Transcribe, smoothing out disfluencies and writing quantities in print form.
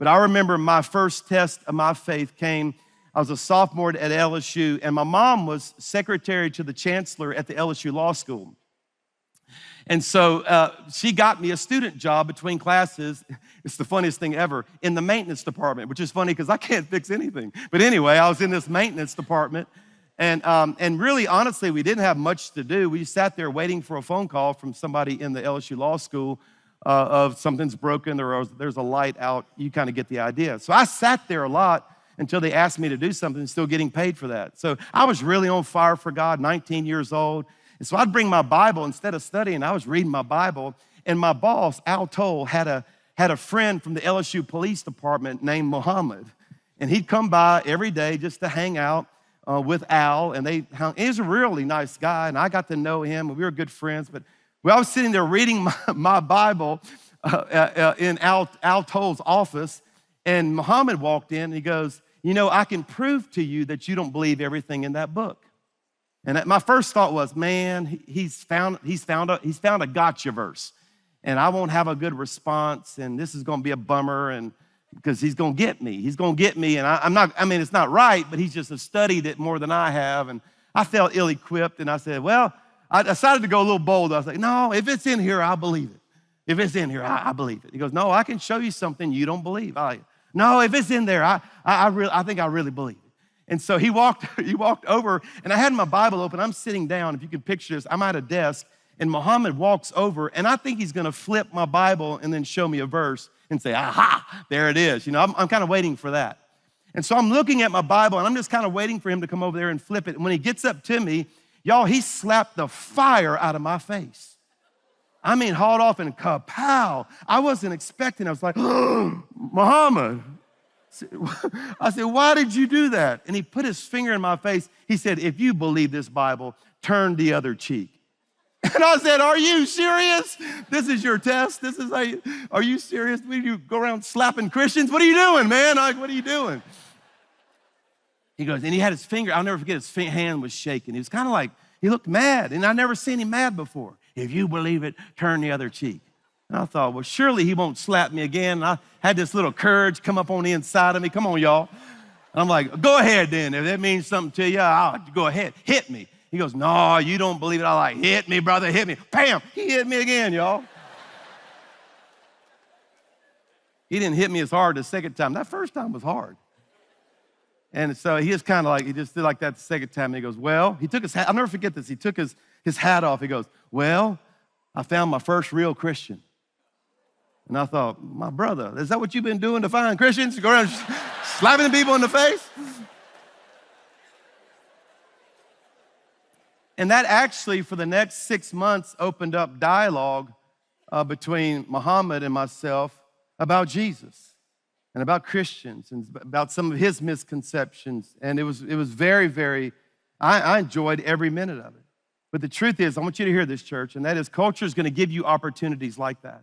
But I remember my first test of my faith came, I was a sophomore at LSU, and my mom was secretary to the chancellor at the LSU Law School. And so she got me a student job between classes. It's the funniest thing ever, in the maintenance department, which is funny because I can't fix anything. But anyway, I was in this maintenance department. And really, honestly, we didn't have much to do. We sat there waiting for a phone call from somebody in the LSU Law School of something's broken or there's a light out. You kind of get the idea. So I sat there a lot until they asked me to do something, still getting paid for that. So I was really on fire for God, 19 years old. And so I'd bring my Bible. Instead of studying, I was reading my Bible. And my boss, Al Toll, had a friend from the LSU Police Department named Muhammad. And he'd come by every day just to hang out with Al. And he was a really nice guy. And I got to know him. And we were good friends. But I was sitting there reading my Bible in Al Toll's office. And Muhammad walked in and he goes, you know, I can prove to you that you don't believe everything in that book. And my first thought was, man, he's found a gotcha verse, and I won't have a good response, and this is going to be a bummer, and because he's going to get me. He's going to get me, and it's not right, but he's just studied it more than I have, and I felt ill-equipped, and I said, well, I decided to go a little bold. I was like, no, if it's in here, I'll believe it. If it's in here, I believe it. He goes, no, I can show you something you don't believe. No, if it's in there, I think I really believe it. And so he walked over, and I had my Bible open. I'm sitting down. If you can picture this, I'm at a desk, and Muhammad walks over, and I think he's going to flip my Bible and then show me a verse and say, aha, there it is. You know, I'm kind of waiting for that. And so I'm looking at my Bible, and I'm just kind of waiting for him to come over there and flip it. And when he gets up to me, y'all, he slapped the fire out of my face. I mean, hauled off and kapow. I wasn't expecting. I was like, oh, Muhammad. I said, why did you do that? And he put his finger in my face. He said, if you believe this Bible, turn the other cheek. And I said, are you serious? This is your test? Are you serious? Will you go around slapping Christians? What are you doing, man? What are you doing? He goes, and he had his finger, I'll never forget, his hand was shaking. He was kind of like, he looked mad, and I'd never seen him mad before. If you believe it, turn the other cheek. And I thought, well, surely he won't slap me again. And I had this little courage come up on the inside of me. Come on, y'all. And I'm like, go ahead then. If that means something to you, I'll go ahead. Hit me. He goes, no, you don't believe it. I'm like, hit me, brother, hit me. Bam, he hit me again, y'all. He didn't hit me as hard the second time. That first time was hard. And so he just kind of like, he just did like that the second time. And he goes, well, he took his hat. I'll never forget this. He took his hat off. He goes, well, I found my first real Christian. And I thought, my brother, is that what you've been doing to find Christians? Go around slapping people in the face? And that actually, for the next 6 months, opened up dialogue between Muhammad and myself about Jesus and about Christians and about some of his misconceptions. And it was very, very, I enjoyed every minute of it. But the truth is, I want you to hear this, church, and that is culture is going to give you opportunities like that.